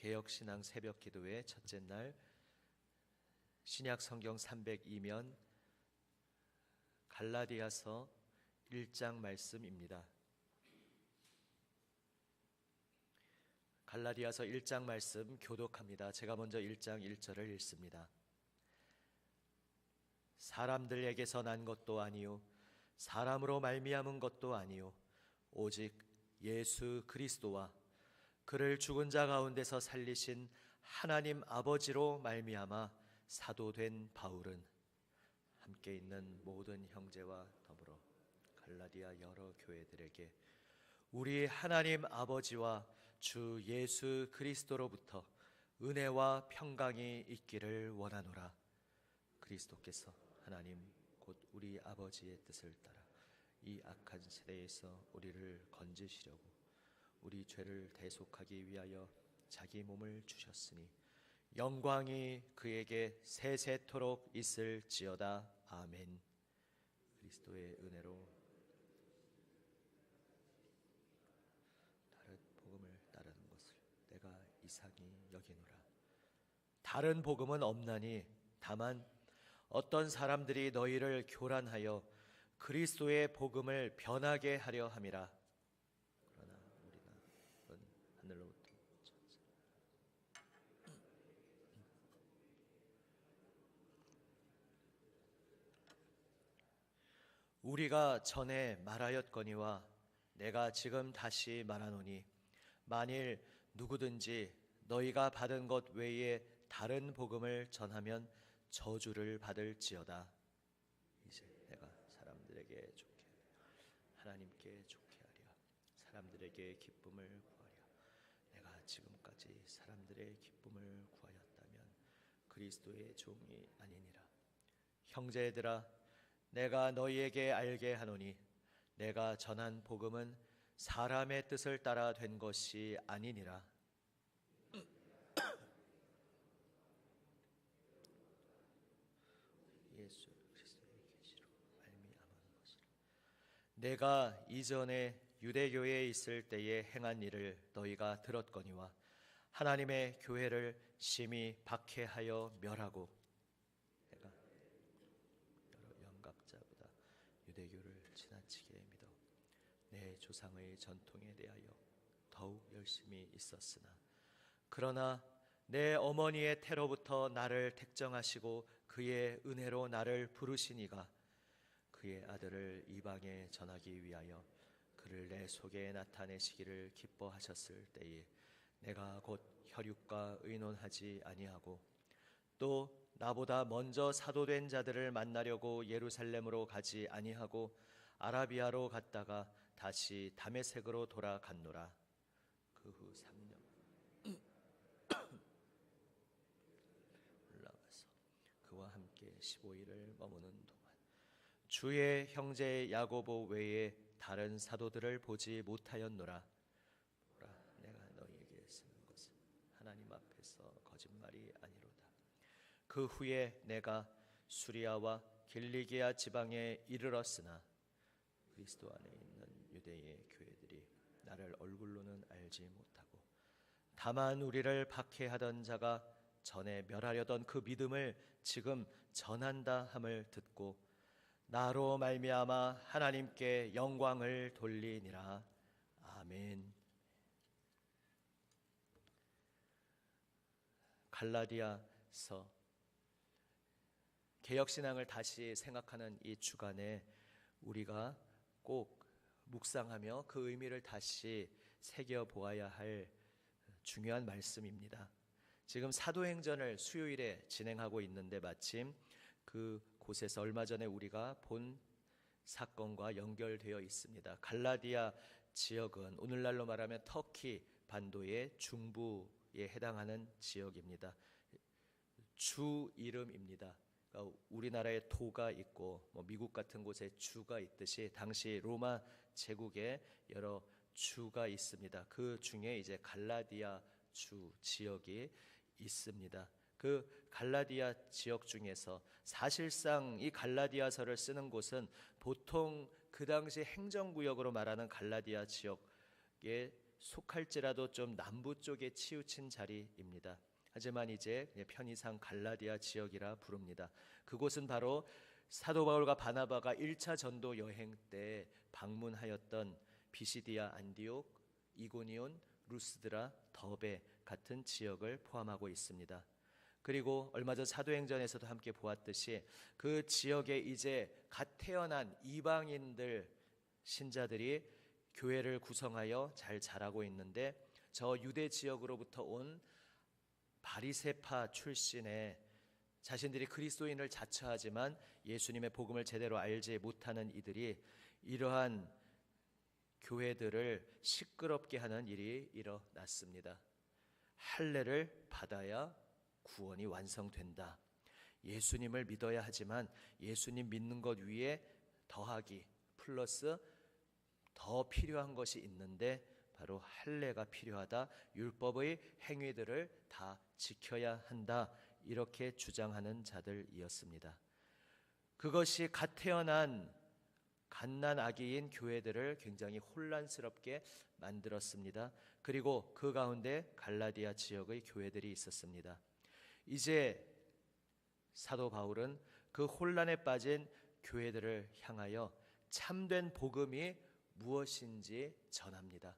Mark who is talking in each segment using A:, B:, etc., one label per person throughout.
A: 개혁신앙 새벽기도회 첫째 날 신약성경 302면 갈라디아서 1장 말씀입니다. 갈라디아서 1장 말씀 교독합니다. 제가 먼저 1장 1절을 읽습니다. 사람들에게서 난 것도 아니요 사람으로 말미암은 것도 아니요 오직 예수 그리스도와 그를 죽은 자 가운데서 살리신 하나님 아버지로 말미암아 사도된 바울은 함께 있는 모든 형제와 더불어 갈라디아 여러 교회들에게 우리 하나님 아버지와 주 예수 그리스도로부터 은혜와 평강이 있기를 원하노라. 그리스도께서 하나님 곧 우리 아버지의 뜻을 따라 이 악한 세대에서 우리를 건지시려고 우리 죄를 대속하기 위하여 자기 몸을 주셨으니 영광이 그에게 세세토록 있을지어다. 아멘. 그리스도의 은혜로 다른 복음을 따르는 것을 내가 이상히 여기노라. 다른 복음은 없나니 다만 어떤 사람들이 너희를 교란하여 그리스도의 복음을 변하게 하려 함이라. 그러나 우리가 하늘로부터 우리가 전에 말하였거니와 내가 지금 다시 말하노니 만일 누구든지 너희가 받은 것 외에 다른 복음을 전하면 저주를 받을지어다. 이제 내가 사람들에게 좋게 하나님께 좋게 하랴. 사람들에게 기쁨을 구하랴. 내가 지금까지 사람들의 기쁨을 구하였다면 그리스도의 종이 아니니라. 형제들아, 내가 너희에게 알게 하노니 내가 전한 복음은 사람의 뜻을 따라 된 것이 아니니라. 예수 그리스도의 계시로 말미암은 것이라. 내가 이전에 유대교회에 있을 때에 행한 일을 너희가 들었거니와 하나님의 교회를 심히 박해하여 멸하고 내가 여러 영각자보다 유대교를 지나치게 믿어 내 조상의 전통에 대하여 더욱 열심히 있었으나 그러나 내 어머니의 태로부터 나를 택정하시고 그의 은혜로 나를 부르시니가 그의 아들을 이방에 전하기 위하여 그를 내 속에 나타내시기를 기뻐하셨을 때에 내가 곧 혈육과 의논하지 아니하고 또 나보다 먼저 사도된 자들을 만나려고 예루살렘으로 가지 아니하고 아라비아로 갔다가 다시 다메섹으로 돌아갔노라. 그 후 3년 올라가서 그와 함께 15일을 머무는 동안 주의 형제 야고보 외에 다른 사도들을 보지 못하였노라. 보라, 내가 너희에게 쓰는 것은 하나님 앞에서 거짓말이 아니로다. 그 후에 내가 수리아와 길리기아 지방에 이르렀으나 그리스도 안에 있는 유대의 교회들이 나를 얼굴로는 알지 못하고 다만 우리를 박해하던 자가 전에 멸하려던 그 믿음을 지금 전한다 함을 듣고 나로 말미암아 하나님께 영광을 돌리니라. 아멘. 갈라디아서 개혁신앙을 다시 생각하는 이 주간에 우리가 꼭 묵상하며 그 의미를 다시 새겨보아야 할 중요한 말씀입니다. 지금 사도행전을 수요일에 진행하고 있는데 마침 그 곳에서 얼마 전에 우리가 본 사건과 연결되어 있습니다. 갈라디아 지역은 오늘날로 말하면 터키 반도의 중부에 해당하는 지역입니다. 주 이름입니다. 그러니까 우리나라에 도가 있고 미국 같은 곳에 주가 있듯이 당시 로마 제국에 여러 주가 있습니다. 그 중에 이제 갈라디아 주 지역이 있습니다. 그 갈라디아 지역 중에서 사실상 이 갈라디아서를 쓰는 곳은 보통 그 당시 행정구역으로 말하는 갈라디아 지역의 속할지라도 좀 남부 쪽에 치우친 자리입니다. 하지만 이제 편의상 갈라디아 지역이라 부릅니다. 그곳은 바로 사도 바울과 바나바가 1차 전도 여행 때 방문하였던 비시디아 안디옥, 이고니온, 루스드라, 더베 같은 지역을 포함하고 있습니다. 그리고 얼마 전 사도행전에서도 함께 보았듯이 그 지역에 이제 갓 태어난 이방인들 신자들이 교회를 구성하여 잘 자라고 있는데, 저 유대 지역으로부터 온 바리새파 출신의 자신들이 그리스도인을 자처하지만 예수님의 복음을 제대로 알지 못하는 이들이 이러한 교회들을 시끄럽게 하는 일이 일어났습니다. 할례를 받아야 구원이 완성된다. 예수님을 믿어야 하지만 예수님 믿는 것 위에 더하기 플러스 더 필요한 것이 있는데 바로 할례가 필요하다. 율법의 행위들을 다 지켜야 한다. 이렇게 주장하는 자들이었습니다. 그것이 갓 태어난 갓난 아기인 교회들을 굉장히 혼란스럽게 만들었습니다. 그리고 그 가운데 갈라디아 지역의 교회들이 있었습니다. 이제 사도 바울은 그 혼란에 빠진 교회들을 향하여 참된 복음이 무엇인지 전합니다.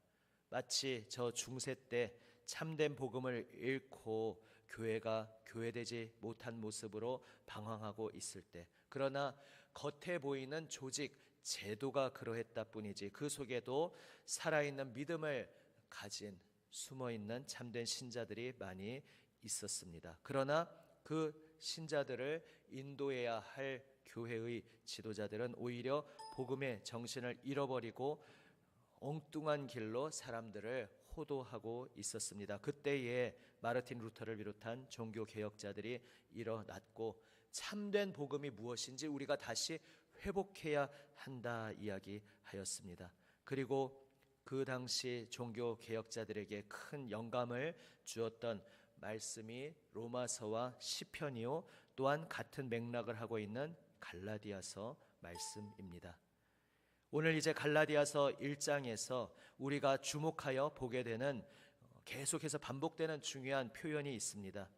A: 마치 저 중세 때 참된 복음을 잃고 교회가 교회되지 못한 모습으로 방황하고 있을 때, 그러나 겉에 보이는 조직, 제도가 그러했다 뿐이지 그 속에도 살아있는 믿음을 가진 숨어있는 참된 신자들이 많이 있었습니다. 그러나 그 신자들을 인도해야 할 교회의 지도자들은 오히려 복음의 정신을 잃어버리고 엉뚱한 길로 사람들을 호도하고 있었습니다. 그때에 마르틴 루터를 비롯한 종교 개혁자들이 일어났고 참된 복음이 무엇인지 우리가 다시 회복해야 한다 이야기하였습니다. 그리고 그 당시 종교 개혁자들에게 큰 영감을 주었던 말씀이 로마서와 시편이요, 또한 같은 맥락을 하고 있는 갈라디아서 말씀입니다. 오늘 이제 갈라디아서 1장에서 우리가 주목하여 보게 되는 계속해서 반복되는 중요한 표현이 있습니다.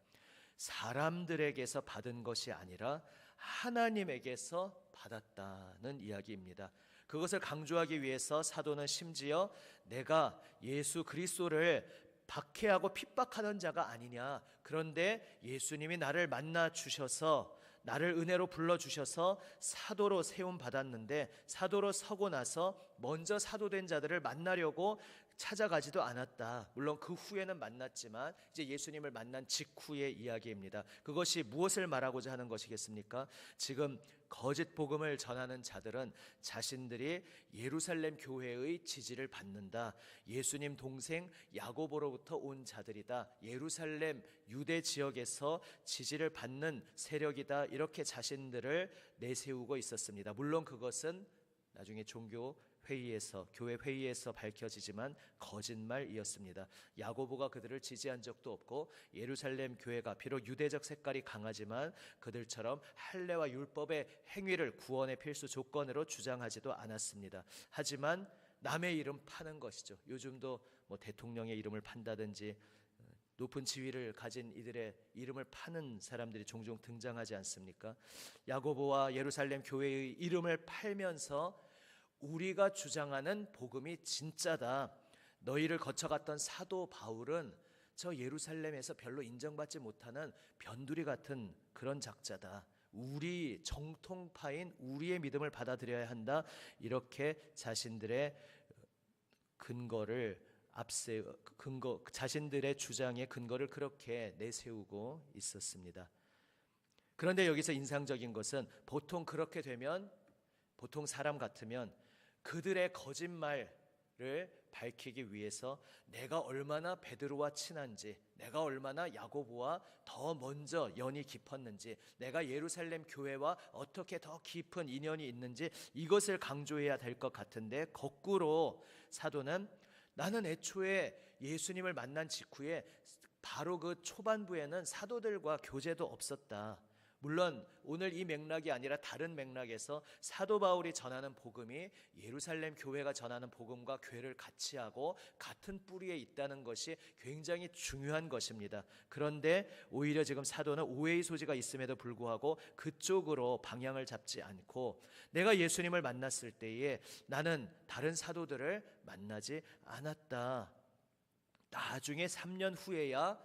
A: 사람들에게서 받은 것이 아니라 하나님에게서 받았다는 이야기입니다. 그것을 강조하기 위해서 사도는 심지어 내가 예수 그리스도를 박해하고 핍박하던 자가 아니냐, 그런데 예수님이 나를 만나 주셔서 나를 은혜로 불러주셔서 사도로 세움 받았는데 사도로 서고 나서 먼저 사도된 자들을 만나려고 찾아가지도 않았다. 물론 그 후에는 만났지만 이제 예수님을 만난 직후의 이야기입니다. 그것이 무엇을 말하고자 하는 것이겠습니까? 지금 거짓 복음을 전하는 자들은 자신들이 예루살렘 교회의 지지를 받는다. 예수님 동생 야고보로부터 온 자들이다. 예루살렘 유대 지역에서 지지를 받는 세력이다. 이렇게 자신들을 내세우고 있었습니다. 물론 그것은 나중에 종교 회의에서, 교회 회의에서 밝혀지지만 거짓말이었습니다. 야고보가 그들을 지지한 적도 없고 예루살렘 교회가 비록 유대적 색깔이 강하지만 그들처럼 할례와 율법의 행위를 구원의 필수 조건으로 주장하지도 않았습니다. 하지만 남의 이름 파는 것이죠. 요즘도 뭐 대통령의 이름을 판다든지 높은 지위를 가진 이들의 이름을 파는 사람들이 종종 등장하지 않습니까? 야고보와 예루살렘 교회의 이름을 팔면서 우리가 주장하는 복음이 진짜다. 너희를 거쳐갔던 사도 바울은 저 예루살렘에서 별로 인정받지 못하는 변두리 같은 그런 작자다. 우리 정통파인 우리의 믿음을 받아들여야 한다. 이렇게 자신들의 자신들의 주장의 근거를 그렇게 내세우고 있었습니다. 그런데 여기서 인상적인 것은 보통 그렇게 되면, 보통 사람 같으면 그들의 거짓말을 밝히기 위해서 내가 얼마나 베드로와 친한지, 내가 얼마나 야고보와 더 먼저 연이 깊었는지, 내가 예루살렘 교회와 어떻게 더 깊은 인연이 있는지 이것을 강조해야 될 것 같은데, 거꾸로 사도는 나는 애초에 예수님을 만난 직후에 바로 그 초반부에는 사도들과 교제도 없었다. 물론 오늘 이 맥락이 아니라 다른 맥락에서 사도 바울이 전하는 복음이 예루살렘 교회가 전하는 복음과 교회를 같이 하고 같은 뿌리에 있다는 것이 굉장히 중요한 것입니다. 그런데 오히려 지금 사도는 오해의 소지가 있음에도 불구하고 그쪽으로 방향을 잡지 않고, 내가 예수님을 만났을 때에 나는 다른 사도들을 만나지 않았다. 나중에 3년 후에야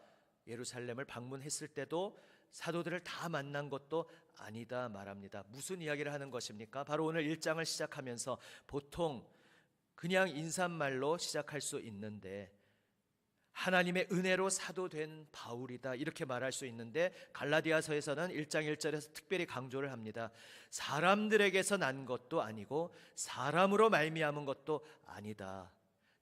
A: 예루살렘을 방문했을 때도 사도들을 다 만난 것도 아니다 말합니다. 무슨 이야기를 하는 것입니까? 바로 오늘 1장을 시작하면서 보통 그냥 인사말로 시작할 수 있는데, 하나님의 은혜로 사도된 바울이다 이렇게 말할 수 있는데, 갈라디아서에서는 1장 1절에서 특별히 강조를 합니다. 사람들에게서 난 것도 아니고 사람으로 말미암은 것도 아니다.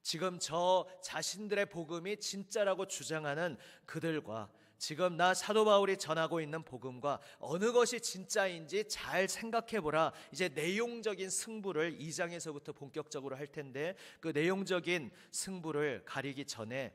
A: 지금 저 자신들의 복음이 진짜라고 주장하는 그들과 지금 나 사도 바울이 전하고 있는 복음과 어느 것이 진짜인지 잘 생각해보라. 이제 내용적인 승부를 2장에서부터 본격적으로 할 텐데, 그 내용적인 승부를 가리기 전에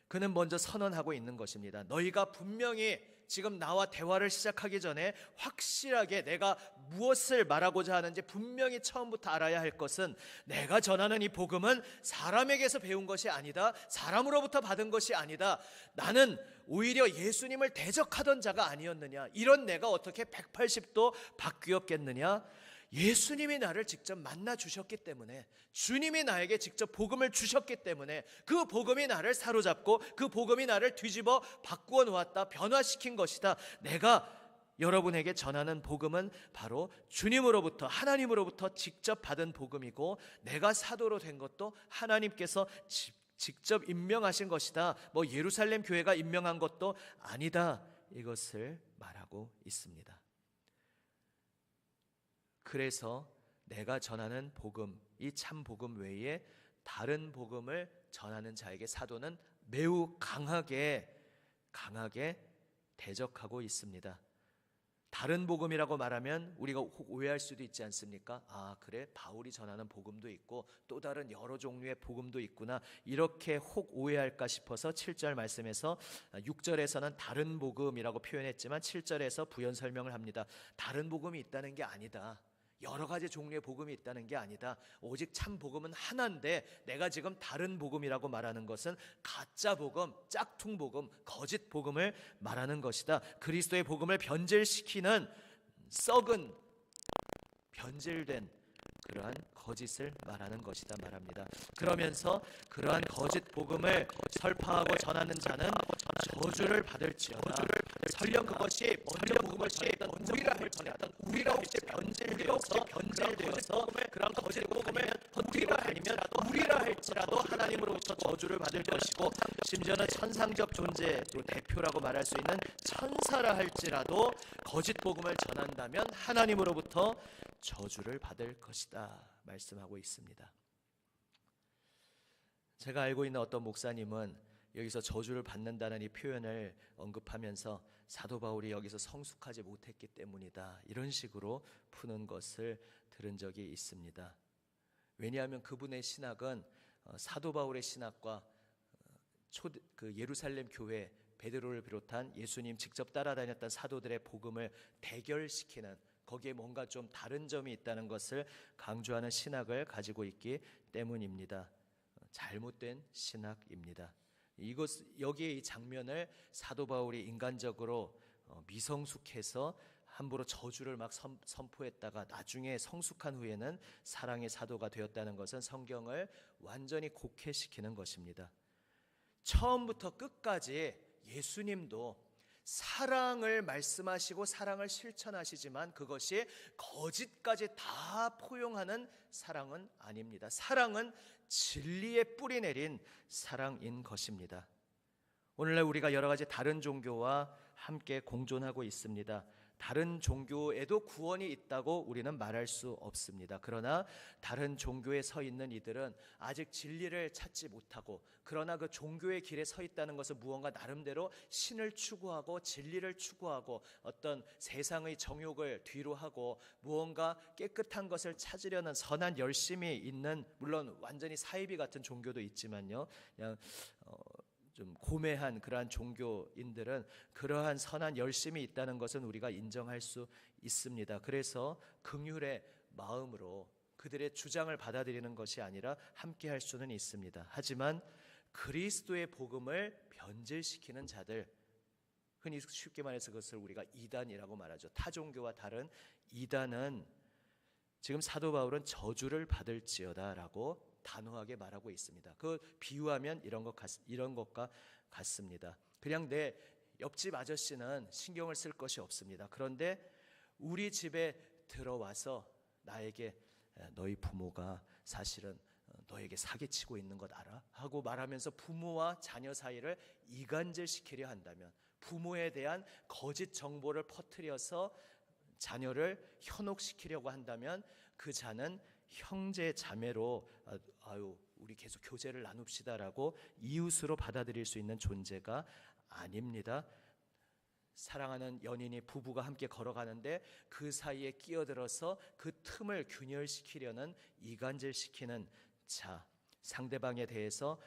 A: 그는 먼저 선언하고 있는 것입니다. 너희가 분명히 지금 나와 대화를 시작하기 전에 확실하게 내가 무엇을 말하고자 하는지 분명히 처음부터 알아야 할 것은, 내가 전하는 이 복음은 사람에게서 배운 것이 아니다. 사람으로부터 받은 것이 아니다. 나는 오히려 예수님을 대적하던 자가 아니었느냐. 이런 내가 어떻게 180도 바뀌었겠느냐. 예수님이 나를 직접 만나 주셨기 때문에, 주님이 나에게 직접 복음을 주셨기 때문에, 그 복음이 나를 사로잡고 그 복음이 나를 뒤집어 바꾸어 놓았다, 변화시킨 것이다. 내가 여러분에게 전하는 복음은 바로 주님으로부터, 하나님으로부터 직접 받은 복음이고, 내가 사도로 된 것도 하나님께서 직접 임명하신 것이다. 예루살렘 교회가 임명한 것도 아니다. 이것을 말하고 있습니다. 그래서 내가 전하는 복음, 이 참 복음 외에 다른 복음을 전하는 자에게 사도는 매우 강하게 대적하고 있습니다. 다른 복음이라고 말하면 우리가 혹 오해할 수도 있지 않습니까? 아, 그래? 바울이 전하는 복음도 있고 또 다른 여러 종류의 복음도 있구나, 이렇게 혹 오해할까 싶어서 7절 말씀에서, 6절에서는 다른 복음이라고 표현했지만 7절에서 부연 설명을 합니다. 다른 복음이 있다는 게 아니다. 여러 가지 종류의 복음이 있다는 게 아니다. 오직 참 복음은 하나인데, 내가 지금 다른 복음이라고 말하는 것은 가짜 복음, 짝퉁 복음, 거짓 복음을 말하는 것이다. 그리스도의 복음을 변질시키는 썩은, 변질된 그러한 거짓을 말하는 것이다 말합니다. 그러면서 그러한 거짓 복음을 설파하고 전하는 자는 저주를 받을지어다. 설령 그것이 먼저 복음을 전했던 우리라 혹시 변질되어서 그런 거짓 복음을 우리라 할지라도 하나님으로부터 저주를 받을 것이고, 심지어는 천상적 존재로 대표라고 말할 수 있는 천사라 할지라도 거짓 복음을 전한다면 하나님으로부터 저주를 받을 것이다 말씀하고 있습니다. 제가 알고 있는 어떤 목사님은 여기서 저주를 받는다는 이 표현을 언급하면서 사도 바울이 여기서 성숙하지 못했기 때문이다, 이런 식으로 푸는 것을 들은 적이 있습니다. 왜냐하면 그분의 신학은 사도 바울의 신학과 예루살렘 교회 베드로를 비롯한 예수님 직접 따라다녔던 사도들의 복음을 대결시키는, 거기에 뭔가 좀 다른 점이 있다는 것을 강조하는 신학을 가지고 있기 때문입니다. 잘못된 신학입니다. 여기에 이 장면을 사도 바울이 인간적으로 미성숙해서 함부로 저주를 막 선포했다가 나중에 성숙한 후에는 사랑의 사도가 되었다는 것은 성경을 완전히 곡해시키는 것입니다. 처음부터 끝까지 예수님도 사랑을 말씀하시고 사랑을 실천하시지만 그것이 거짓까지 다 포용하는 사랑은 아닙니다. 사랑은 진리에 뿌리 내린 사랑인 것입니다. 오늘날 우리가 여러 가지 다른 종교와 함께 공존하고 있습니다. 다른 종교에도 구원이 있다고 우리는 말할 수 없습니다. 그러나 다른 종교에 서 있는 이들은 아직 진리를 찾지 못하고, 그러나 그 종교의 길에 서 있다는 것은 무언가 나름대로 신을 추구하고 진리를 추구하고 어떤 세상의 정욕을 뒤로하고 무언가 깨끗한 것을 찾으려는 선한 열심이 있는, 물론 완전히 사이비 같은 종교도 있지만요, 그냥 좀 고매한 그러한 종교인들은 그러한 선한 열심이 있다는 것은 우리가 인정할 수 있습니다. 그래서 긍휼의 마음으로 그들의 주장을 받아들이는 것이 아니라 함께 할 수는 있습니다. 하지만 그리스도의 복음을 변질시키는 자들, 흔히 쉽게 말해서 그것을 우리가 이단이라고 말하죠. 타 종교와 다른 이단은 지금 사도 바울은 저주를 받을지어다라고 단호하게 말하고 있습니다. 그 비유하면 이런 것과 같습니다. 그냥 내 옆집 아저씨는 신경을 쓸 것이 없습니다. 그런데 우리 집에 들어와서 나에게 너희 부모가 사실은 너에게 사기치고 있는 것 알아? 하고 말하면서 부모와 자녀 사이를 이간질시키려 한다면, 부모에 대한 거짓 정보를 퍼뜨려서 자녀를 현혹시키려고 한다면 그 자는 형제 자매로 우리 계속 교제를 나눕시다라고 이웃으로 받아들일 수 있는 존재가 아닙니다. 사랑하는 연인이 부부가 함께 걸어가는데 그 사이에 끼어들어서 그 틈을 균열시키려는 이간질시키는 자, 상대방에 대해서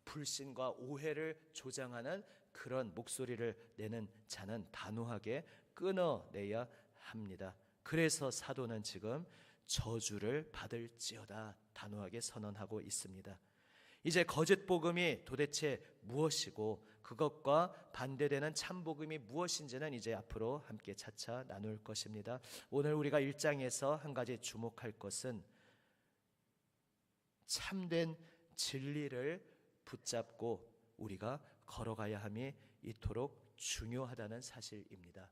A: 불신과 오해를 조장하는 그런 목소리를 내는 자는 단호하게 끊어내야 합니다. 그래서 사도는 지금 저주를 받을지어다 단호하게 선언하고 있습니다. 이제 거짓 복음이 도대체 무엇이고 그것과 반대되는 참 복음이 무엇인지는 이제 앞으로 함께 차차 나눌 것입니다. 오늘 우리가 1장에서 한 가지 주목할 것은 참된 진리를 붙잡고 우리가 걸어가야 함이 이토록 중요하다는 사실입니다.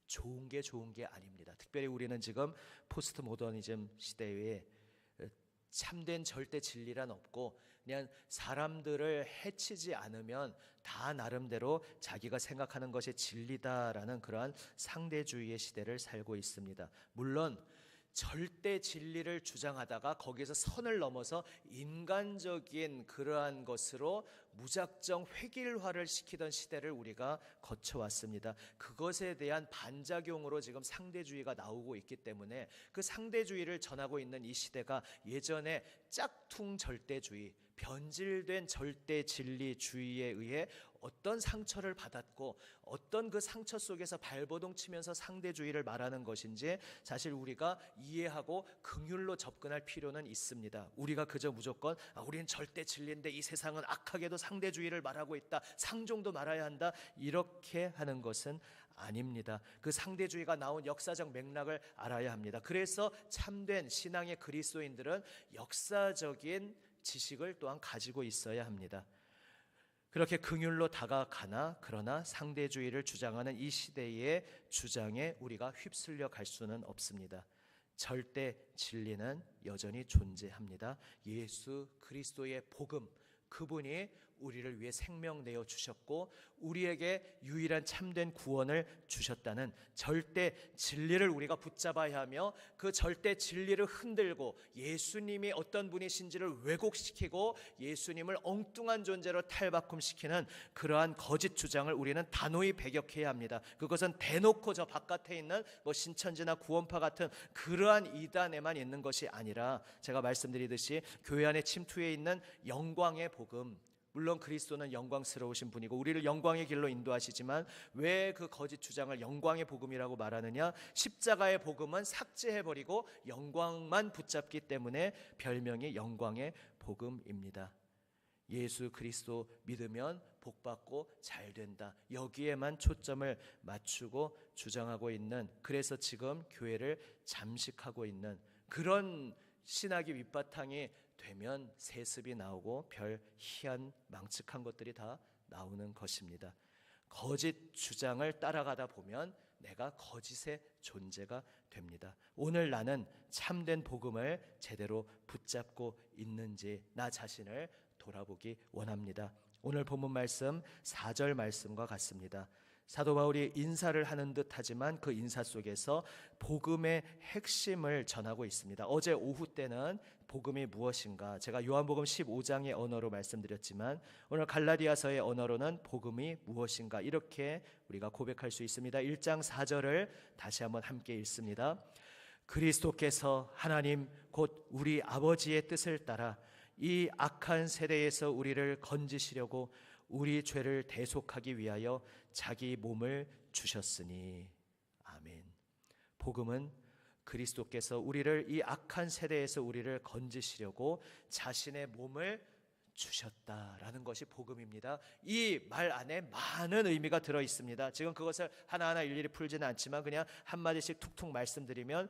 A: 좋은 게 아닙니다. 특별히 우리는 지금 포스트 모더니즘 시대에 참된 절대 진리란 없고 그냥 사람들을 해치지 않으면 다 나름대로 자기가 생각하는 것이 진리다라는 그러한 상대주의의 시대를 살고 있습니다. 물론 절대 진리를 주장하다가 거기에서 선을 넘어서 인간적인 그러한 것으로 무작정 획일화를 시키던 시대를 우리가 거쳐왔습니다. 그것에 대한 반작용으로 지금 상대주의가 나오고 있기 때문에 그 상대주의를 전하고 있는 이 시대가 예전에 짝퉁 절대주의, 변질된 절대 진리주의에 의해 어떤 상처를 받았고 어떤 그 상처 속에서 발버둥 치면서 상대주의를 말하는 것인지 사실 우리가 이해하고 긍휼로 접근할 필요는 있습니다. 우리가 그저 무조건 우리는 절대 진리인데 이 세상은 악하게도 상대주의를 말하고 있다, 상종도 말아야 한다, 이렇게 하는 것은 아닙니다. 그 상대주의가 나온 역사적 맥락을 알아야 합니다. 그래서 참된 신앙의 그리스도인들은 역사적인 지식을 또한 가지고 있어야 합니다. 그렇게 긍휼로 다가가나 그러나 상대주의를 주장하는 이 시대의 주장에 우리가 휩쓸려 갈 수는 없습니다. 절대 진리는 여전히 존재합니다. 예수 그리스도의 복음, 그분이 우리를 위해 생명 내어 주셨고 우리에게 유일한 참된 구원을 주셨다는 절대 진리를 우리가 붙잡아야 하며 그 절대 진리를 흔들고 예수님이 어떤 분이신지를 왜곡시키고 예수님을 엉뚱한 존재로 탈바꿈시키는 그러한 거짓 주장을 우리는 단호히 배격해야 합니다. 그것은 대놓고 저 바깥에 있는 신천지나 구원파 같은 그러한 이단에만 있는 것이 아니라 제가 말씀드리듯이 교회 안에 침투해 있는 영광의 복음, 물론 그리스도는 영광스러우신 분이고 우리를 영광의 길로 인도하시지만 왜 그 거짓 주장을 영광의 복음이라고 말하느냐? 십자가의 복음은 삭제해버리고 영광만 붙잡기 때문에 별명이 영광의 복음입니다. 예수 그리스도 믿으면 복받고 잘된다, 여기에만 초점을 맞추고 주장하고 있는, 그래서 지금 교회를 잠식하고 있는 그런 신학의 밑바탕이 되면 세습이 나오고 별 희한 망측한 것들이 다 나오는 것입니다. 거짓 주장을 따라가다 보면 내가 거짓의 존재가 됩니다. 오늘 나는 참된 복음을 제대로 붙잡고 있는지 나 자신을 돌아보기 원합니다. 오늘 본문 말씀 4절 말씀과 같습니다. 사도 바울이 인사를 하는 듯 하지만 그 인사 속에서 복음의 핵심을 전하고 있습니다. 어제 오후 때는 복음이 무엇인가 제가 요한복음 15장의 언어로 말씀드렸지만 오늘 갈라디아서의 언어로는 복음이 무엇인가 이렇게 우리가 고백할 수 있습니다. 1장 4절을 다시 한번 함께 읽습니다. 그리스도께서 하나님 곧 우리 아버지의 뜻을 따라 이 악한 세대에서 우리를 건지시려고 우리 죄를 대속하기 위하여 자기 몸을 주셨으니. 아멘. 복음은 그리스도께서 우리를 이 악한 세대에서 우리를 건지시려고 자신의 몸을 주셨다라는 것이 복음입니다. 이 말 안에 많은 의미가 들어 있습니다. 지금 그것을 하나하나 일일이 풀지는 않지만 그냥 한마디씩 툭툭 말씀드리면,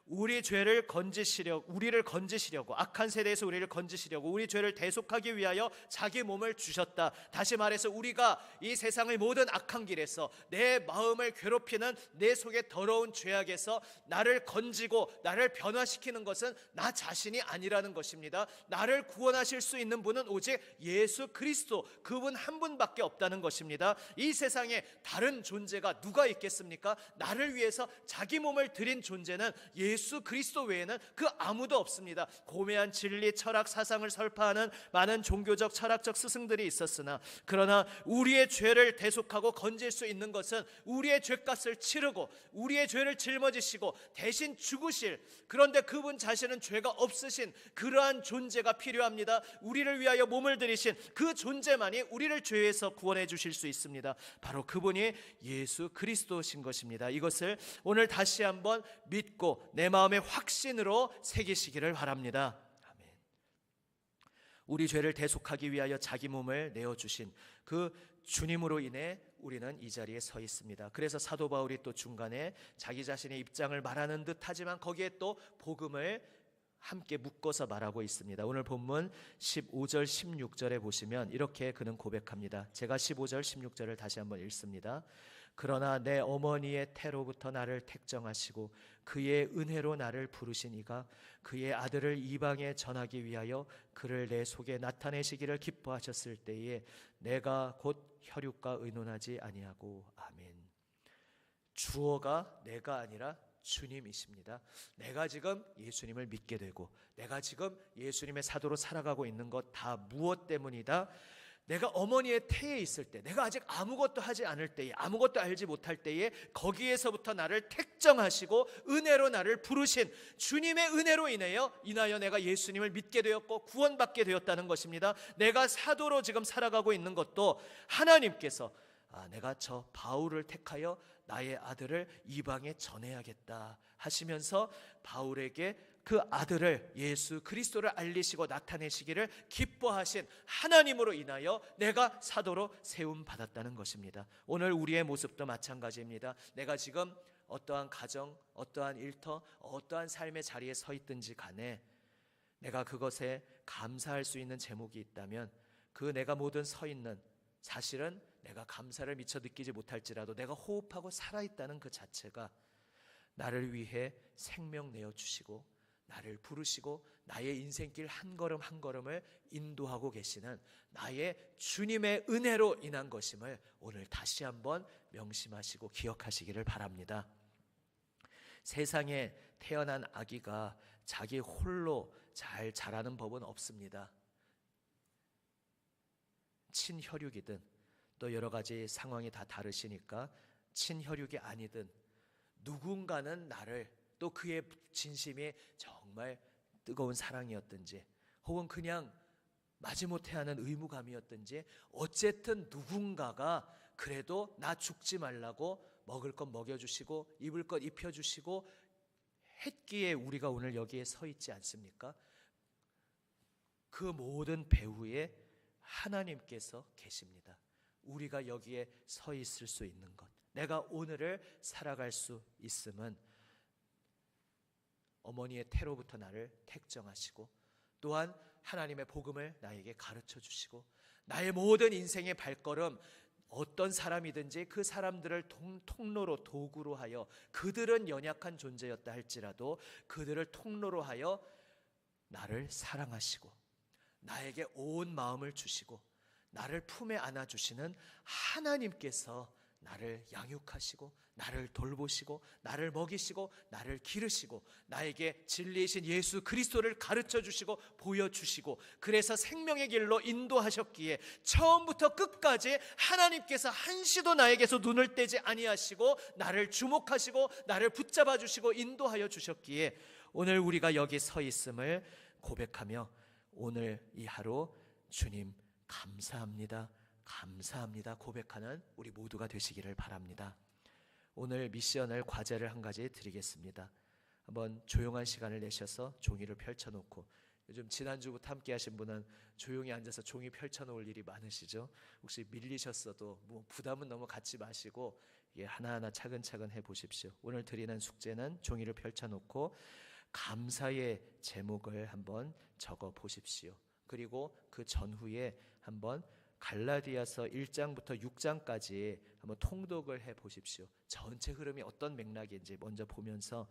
A: 우리를 건지시려고, 악한 세대에서 우리를 건지시려고, 우리 죄를 대속하기 위하여 자기 몸을 주셨다. 다시 말해서 우리가 이 세상의 모든 악한 길에서 내 마음을 괴롭히는 내 속에 더러운 죄악에서 나를 건지고 나를 변화시키는 것은 나 자신이 아니라는 것입니다. 나를 구원하실 수 있는 분은 오직 예수 그리스도, 그분 한 분밖에 없다는 것입니다. 이 세상에 다른 존재가 누가 있겠습니까? 나를 위해서 자기 몸을 드린 존재는 예수 그리스도 외에는 그 아무도 없습니다. 고매한 진리, 철학, 사상을 설파하는 많은 종교적, 철학적 스승들이 있었으나, 그러나 우리의 죄를 대속하고 건질 수 있는 것은 우리의 죄값을 치르고 우리의 죄를 짊어지시고 대신 죽으실, 그런데 그분 자신은 죄가 없으신 그러한 존재가 필요합니다. 우리를 위하여 몸을 들이신 그 존재만이 우리를 죄에서 구원해 주실 수 있습니다. 바로 그분이 예수 그리스도신 것입니다. 이것을 오늘 다시 한번 믿고 내 마음의 확신으로 새기시기를 바랍니다. 아멘. 우리 죄를 대속하기 위하여 자기 몸을 내어주신 그 주님으로 인해 우리는 이 자리에 서 있습니다. 그래서 사도 바울이 또 중간에 자기 자신의 입장을 말하는 듯 하지만 거기에 또 복음을 함께 묶어서 말하고 있습니다. 오늘 본문 15절 16절에 보시면 이렇게 그는 고백합니다. 제가 15절 16절을 다시 한번 읽습니다. 그러나 내 어머니의 태로부터 나를 택정하시고 그의 은혜로 나를 부르신 이가 그의 아들을 이방에 전하기 위하여 그를 내 속에 나타내시기를 기뻐하셨을 때에 내가 곧 혈육과 의논하지 아니하고. 아멘. 주어가 내가 아니라 주님이십니다. 내가 지금 예수님을 믿게 되고 내가 지금 예수님의 사도로 살아가고 있는 것 다 무엇 때문이다? 내가 어머니의 태에 있을 때, 내가 아직 아무것도 하지 않을 때에, 아무것도 알지 못할 때에 거기에서부터 나를 택정하시고 은혜로 나를 부르신 주님의 은혜로 인하여 내가 예수님을 믿게 되었고 구원받게 되었다는 것입니다. 내가 사도로 지금 살아가고 있는 것도 하나님께서 내가 저 바울을 택하여 나의 아들을 이방에 전해야겠다 하시면서 바울에게 그 아들을, 예수 그리스도를 알리시고 나타내시기를 기뻐하신 하나님으로 인하여 내가 사도로 세움받았다는 것입니다. 오늘 우리의 모습도 마찬가지입니다. 내가 지금 어떠한 가정, 어떠한 일터, 어떠한 삶의 자리에 서 있든지 간에 내가 그것에 감사할 수 있는 제목이 있다면 그 내가 모든 서 있는, 사실은 내가 감사를 미처 느끼지 못할지라도 내가 호흡하고 살아있다는 그 자체가 나를 위해 생명 내어주시고 나를 부르시고 나의 인생길 한 걸음 한 걸음을 인도하고 계시는 나의 주님의 은혜로 인한 것임을 오늘 다시 한번 명심하시고 기억하시기를 바랍니다. 세상에 태어난 아기가 자기 홀로 잘 자라는 법은 없습니다. 친혈육이든 또 여러 가지 상황이 다 다르시니까 친혈육이 아니든 누군가는 나를, 또 그의 진심이 정말 뜨거운 사랑이었든지 혹은 그냥 마지못해 하는 의무감이었든지 어쨌든 누군가가 그래도 나 죽지 말라고 먹을 것 먹여주시고 입을 것 입혀주시고 했기에 우리가 오늘 여기에 서 있지 않습니까? 그 모든 배후에 하나님께서 계십니다. 우리가 여기에 서 있을 수 있는 것, 내가 오늘을 살아갈 수 있음은 어머니의 태로부터 나를 택정하시고 또한 하나님의 복음을 나에게 가르쳐 주시고 나의 모든 인생의 발걸음, 어떤 사람이든지 그 사람들을 통로로, 도구로 하여, 그들은 연약한 존재였다 할지라도 그들을 통로로 하여 나를 사랑하시고 나에게 온 마음을 주시고 나를 품에 안아주시는 하나님께서 나를 양육하시고 나를 돌보시고 나를 먹이시고 나를 기르시고 나에게 진리이신 예수 그리스도를 가르쳐 주시고 보여주시고 그래서 생명의 길로 인도하셨기에 처음부터 끝까지 하나님께서 한시도 나에게서 눈을 떼지 아니하시고 나를 주목하시고 나를 붙잡아 주시고 인도하여 주셨기에 오늘 우리가 여기 서 있음을 고백하며 오늘 이 하루 주님 감사합니다, 감사합니다 고백하는 우리 모두가 되시기를 바랍니다. 오늘 미션을 과제를 한 가지 드리겠습니다. 한번 조용한 시간을 내셔서 종이를 펼쳐놓고, 요즘 지난주부터 함께 하신 분은 조용히 앉아서 종이 펼쳐놓을 일이 많으시죠? 혹시 밀리셨어도 뭐 부담은 너무 갖지 마시고 하나하나 차근차근 해보십시오. 오늘 드리는 숙제는 종이를 펼쳐놓고 감사의 제목을 한번 적어 보십시오. 그리고 그 전후에 한번 갈라디아서 1장부터 6장까지 한번 통독을 해 보십시오. 전체 흐름이 어떤 맥락인지 먼저 보면서,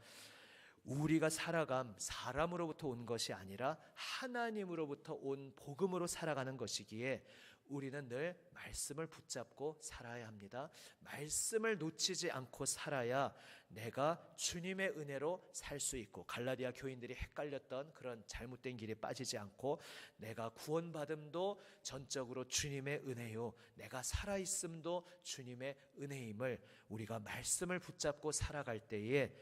A: 우리가 살아감 사람으로부터 온 것이 아니라 하나님으로부터 온 복음으로 살아가는 것이기에 우리는 늘 말씀을 붙잡고 살아야 합니다. 말씀을 놓치지 않고 살아야 내가 주님의 은혜로 살 수 있고, 갈라디아 교인들이 헷갈렸던 그런 잘못된 길에 빠지지 않고, 내가 구원받음도 전적으로 주님의 은혜요, 내가 살아있음도 주님의 은혜임을 우리가 말씀을 붙잡고 살아갈 때에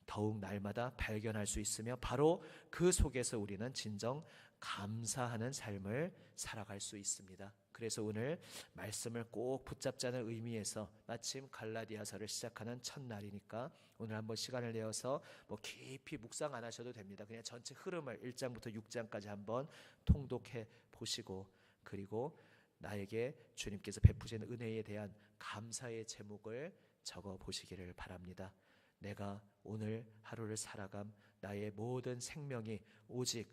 A: 더욱 날마다 발견할 수 있으며, 바로 그 속에서 우리는 진정 감사하는 삶을 살아갈 수 있습니다. 그래서 오늘 말씀을 꼭 붙잡자는 의미에서, 마침 갈라디아서를 시작하는 첫날이니까 오늘 한번 시간을 내어서 뭐 깊이 묵상 안 하셔도 됩니다. 그냥 전체 흐름을 1장부터 6장까지 한번 통독해 보시고, 그리고 나에게 주님께서 베푸신 은혜에 대한 감사의 제목을 적어 보시기를 바랍니다. 내가 오늘 하루를 살아감 나의 모든 생명이 오직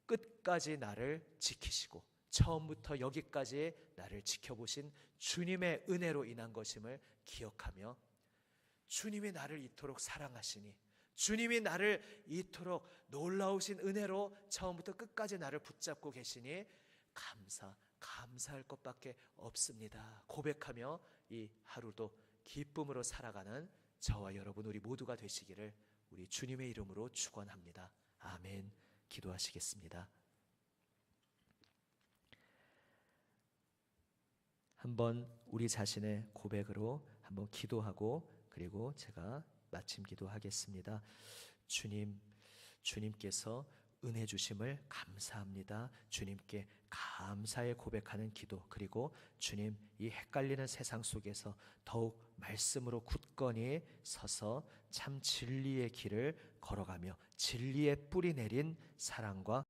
A: 끝까지 나를 지키시고 처음부터 여기까지 나를 지켜보신 주님의 은혜로 인한 것임을 기억하며, 주님이 나를 이토록 사랑하시니, 주님이 나를 이토록 놀라우신 은혜로 처음부터 끝까지 나를 붙잡고 계시니 감사할 것밖에 없습니다 고백하며 이 하루도 기쁨으로 살아가는 저와 여러분 우리 모두가 되시기를 우리 주님의 이름으로 축원합니다. 아멘. 기도하시겠습니다. 한번 우리 자신의 고백으로 한번 기도하고, 그리고 제가 마침 기도하겠습니다. 주님께서 은혜 주심을 감사합니다. 주님께 감사의 고백하는 기도, 그리고 주님, 이 헷갈리는 세상 속에서 더욱 말씀으로 굳건히 서서 참 진리의 길을 걸어가며 진리의 뿌리 내린 사랑과